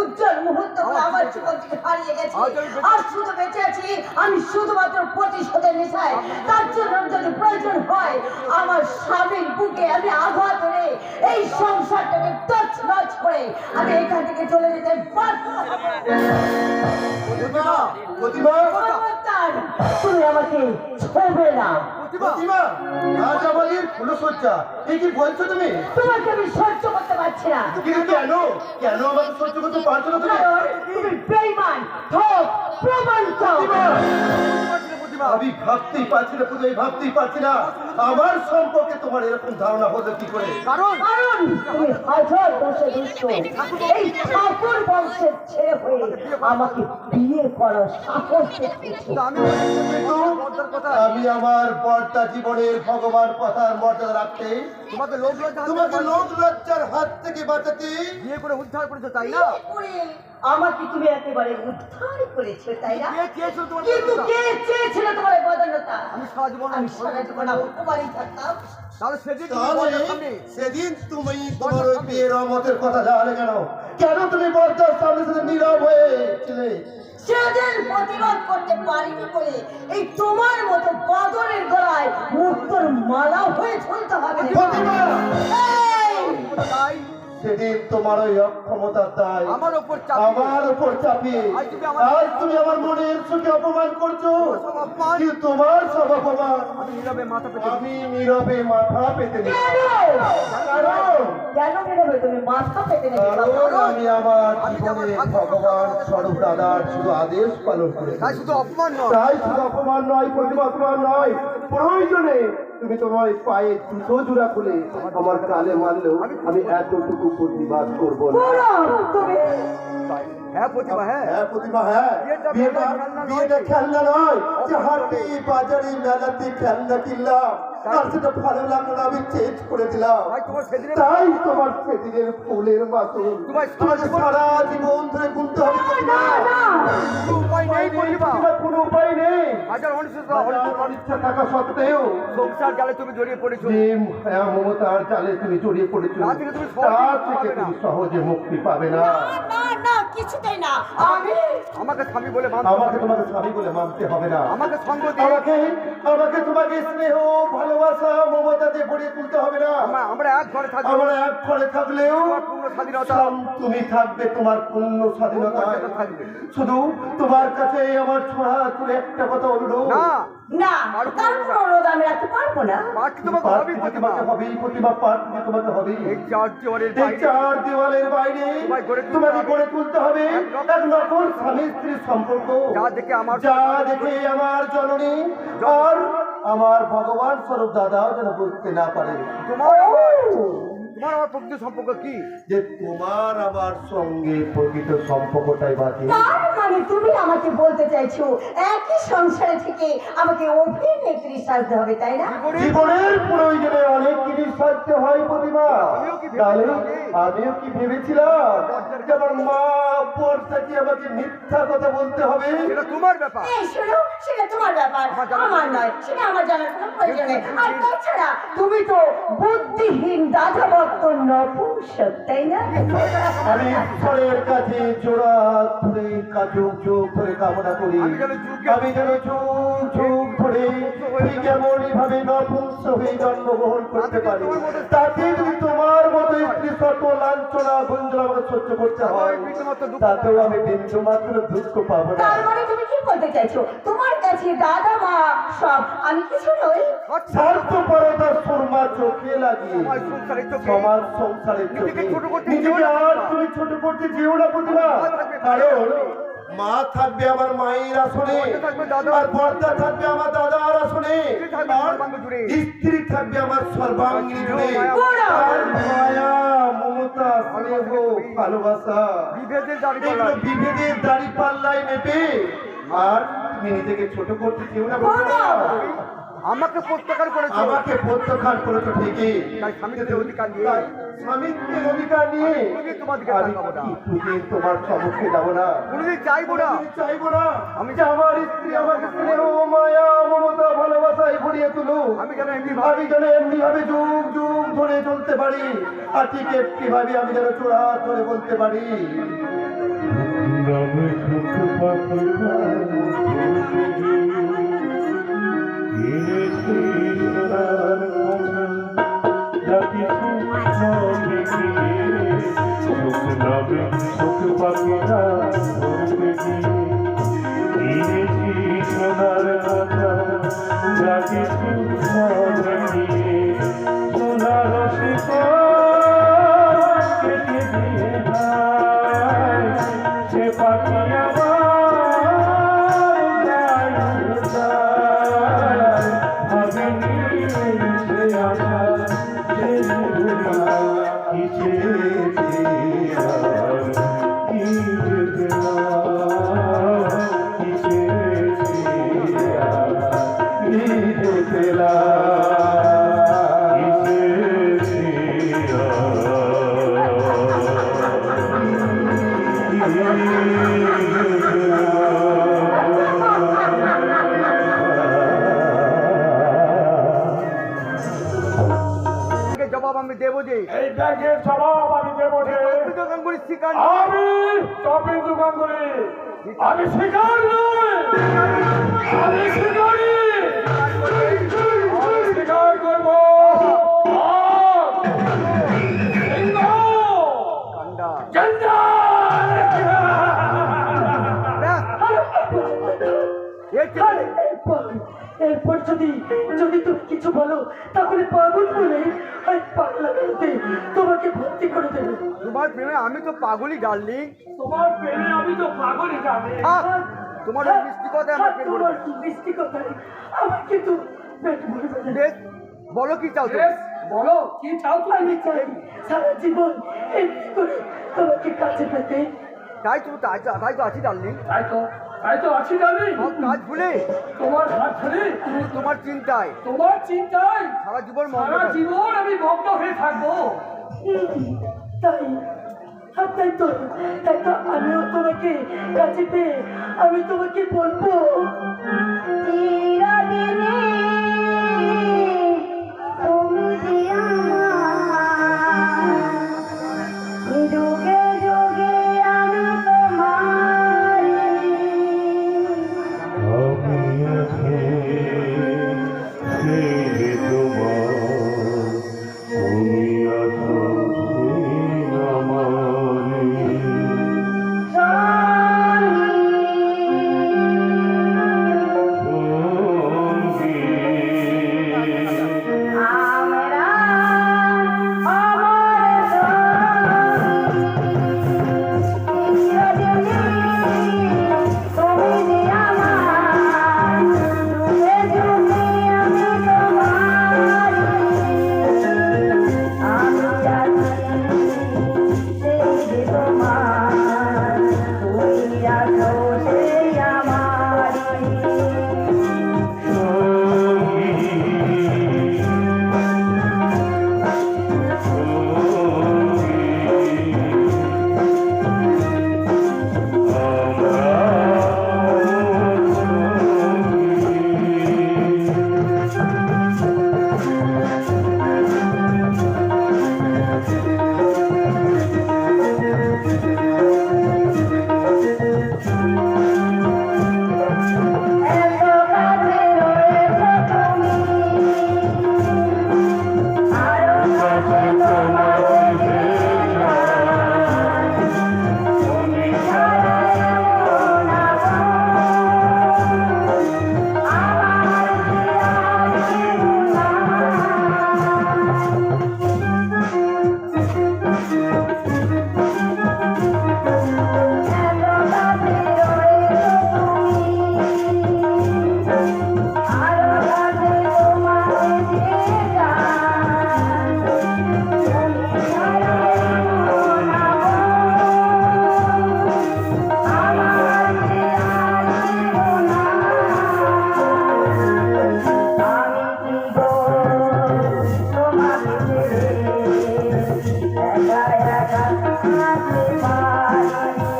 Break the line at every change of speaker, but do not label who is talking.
উজ্জ্বল মুহূর্তগুলো আমার জীবন থেকে হারিয়ে গেছে। আর শুধু বেঁচে আছি আমি শুধুমাত্র প্রতিশোধের নেশায়। তার জন্য যদি প্রয়োজন হয় আমার স্বামীর বুকে আমি আঘাত করে এই সংসারটাকে তছনছ করে আমি এখান থেকে চলে যেতে পারবো। তুমি আমাকে ছোঁবে না।
কি বলছো তুমি?
তোমাকে আমি সহ্য করতে পারছি না।
কিন্তু কেন কেন আমাকে সহ্য করতে পারছো না তুমি?
তুমি বেঈমান, ঠক, প্রমাণিত।
আমি ভাবতেই পারছি না পুজো, ভাবতেই পারছি না আমার সম্পর্কে তোমার এরকম ধারণা হলো কি করে?
কারণ তুমি হাজার বছর দুষ্ট এই ঠাকুর বংশের ছেলে হয়ে আমাকে বিয়ে করার সাহস দেখিয়েছো।
আমি আমার বর্তা জীবনের ভগবান কথার মর্যাদা রাখতে তোমাকে লোক লজ্জার হাত থেকে বাঁচাতে
বিয়ে করে উদ্ধার করেছো, তাই না?
আমাকে তুমি একেবারে উদ্ধার করেছো, তাই না?
তোমার
কিন্তু কে চেয়েছিল তোমার এই বদলতা?
আমি সারা জীবন
অপমানিত থাকতাম।
তাহলে সেদিন
সেদিন তুমি তোমার ওই বিয়ের রহমতের কথা জানলে কেন? কেন তুমি বর্তার সামনে সাথে নীরব হয়েছিলে?
সেদিন প্রতিবাদ করতে পারিনি বলে এই তোমার মতো বাদরের গলায় মুক্তর মালা হয়ে ঝুলতে হবে।
সেদিন তোমার ওই অক্ষমতার দায়
আমার উপর
চাপিয়ে আজ তুমি আমার মনের সুখে অপমান করছো। কিন্তু তোমার সব অপমান আমি নীরবে মাথা পেতে নিই।
কেন নীরবে তুমি মাথা পেতে নিই?
আমি আমার জীবনে ভগবান স্বরূপ দাদার শুধু আদেশ পালন করে।
তাই শুধু অপমান
নয় প্রতিভা অপমান নয়, প্রয়োজনে তুমি তোমার পায়ে জুতো জোড়া খুলে আমার কালে মারলেও আমি এতটুকু প্রতিবাদ করবো না।
হ্যাঁ প্রতিভা,
হ্যাঁ বিয়েটা খেলনা নয় যে হাটে বাজারে মেলাতে খেলনা কিনলাম আর সেটা ভালো লাগলো না আমি চেঞ্জ করে দিলাম। তাই তোমার সেদিনের ফুলের মাসুল তোমাকে সারা জীবন ধরে গুনতে হবে। কোনো উপায় নেই। অনিচ্ছা থাকা সত্ত্বেও
সংসার জালে তুমি জড়িয়ে পড়েছো,
মমতার জালে তুমি জড়িয়ে পড়েছো, তা থেকে তুমি সহজে মুক্তি পাবে না।
কিছুতেই না।
আমাকে স্বামী বলে
তোমাকে স্বামী বলে মানতে হবে না।
আমাকে সঙ্গ
আমাকে তোমাকে স্নেহ ভালোবাসা মমতা দিয়ে ভরিয়ে তুলতে হবে না।
আমরা এক ঘরে
থাকলেও
পূর্ণ স্বাধীনতা
তুমি থাকবে, তোমার পূর্ণ স্বাধীনতা থাকবে। শুধু তোমার কাছে আমার ছোড়া করে একটা কথা অনুরোধ।
না অনুরোধ আমি রাখতে পারবো না।
তোমাকে হবে
এই চার
দেওয়ালের বাইরে তোমাকে গড়ে তুলতে হবে এক নকল স্বামী স্ত্রীর সম্পর্ক, যা দেখে আমার জননী আর আমার ভগবান স্বরূপ দাদাও যেন বুঝতে না পারে।
তোমার আমার প্রকৃত সম্পর্ক কি?
যে তোমার আমার সঙ্গে প্রকৃত সম্পর্কটাই বাকি।
তার মানে তুমি আমাকে বলতে চাইছো একই সংসারে থেকে আমাকে অভিনেত্রী সাজতে হবে, তাই না?
জীবনের প্রয়োজনে অনেক জিনিস সাজতে হয় প্রতিমা। তাহলে আমিও কি ভেবেছিলাম যে আমার মা পরটাকে আমাকে মিথ্যা কথা বলতে হবে?
সেটা তোমার ব্যাপার।
এই শোনো, সেটা তোমার ব্যাপার, আমার নয়। সেটা আমার জানার কোনো প্রয়োজন নেই। আর তাছাড়া তুমি তো বুদ্ধিহীন দাদা ভক্ত নপুংসক, তাই না?
আমি ঈশ্বরের কাছে জোড়া ধরে যুগ ধরে কামনা করি আমি যেন যুগ ধরে ঠিক এমনই ভাবে নপুংস হয়ে জন্মগ্রহণ করতে পারি। তাতে যদি তোমার মতো স্ত্রী শত লাঞ্ছনা গুঞ্জন আমাকে সহ্য করতে হয় তাতেও আমি বিন্দু মাত্র দুঃখ পাবো না।
তার মানে তুমি কি বলতে চাইছো তোমার কাছে দাদা মা সব আমি কিছু নই?
স্বার্থপরতার সুরমা চোখে লাগিয়ে সমাজ সংসারের চোখে নিজেকে আর তুমি ছোট করতে যেও না প্রতিভা। কারণ মা থাকবে আমার মায়ের আসনে, আর বর্দা থাকবে আমার দাদার আসনে, আর স্ত্রী থাকবে আমার সর্বাঙ্গী জুড়ে। আর মায়া মমতা স্নেহ ভালোবাসা বিভেদের দাড়ি পাল্লায় মেপে আর তুমি নিজেকে ছোট করতে যেও না।
আমাকে প্রত্যাখ্যান করেছো
ঠিকই, স্বামীত্বের অধিকার নিয়ে তোমার সম্মুখে যাবো না,
চাইবো না।
আমি যে আমার স্ত্রী আমাকে স্নেহ মায়া মমতা ভালোবাসায় ভরিয়ে তুলো, আমি যেন এমনি ভাবে যুগ ধরে চলতে পারি, আর ঠিক একটি ভাবে আমি যেন চূড়া ধরে বলতে পারি
সংগ্রামে সুখ পাখিরা এনেছি সোনার কথা যা কিছু সংগ্রামে সুখ পাখিরা এনেছি সোনার কথা যা কিছু সোনার কেটে দিয়ে সে পাখি
জবাব আমি দেবো যে
এই ব্যাগের জবাব আমি দেবো যে
গাঙ্গুলি শিকার
আমি তপেন্দু গাঙ্গুলি আমি শিকার নই আমি শিকারি আমি শিকার করবো
কান্ডা
গেন্ডা
এরপর যদি যদি তুমি কিছু বলো তাহলে পাগল বলে আমি পাগলা করতে তোমাকে ভর্তি করে দেবে।
তোমার প্রেমে আমি তো পাগলই ডার্লিং
তোমার প্রেমে আমি তো পাগলই জানি
তোমার ওই মিষ্টি কথায় আমার পেট ভরে
তোমার
যাবে।
মিষ্টি কথায় আমার কিন্তু পেট ভরে যাবে।
বেশ, বলো কি চাও তুমি?
বলো কি চাও
আমি চাই সারা জীবন এমনি করে তোমাকে কাছে পেতে।
তাই তো আছি ডার্লিং
তাই তো আছি জানি
সব কাজ ভুলে
তোমার হাত ধরে
তোমার চিন্তায়
সারা জীবন আমি মগ্ন হয়ে থাকবো।
তাই তাই তো আমিও তোমাকে কাছে পেয়ে আমি তোমাকে বলবো চিরদিনে তুমি যে আমার যুগে যুগে আমি তোমার
আমি আছি সেই তোমার তুমি আছো সেই আমারে
একা একা থাকতে পারি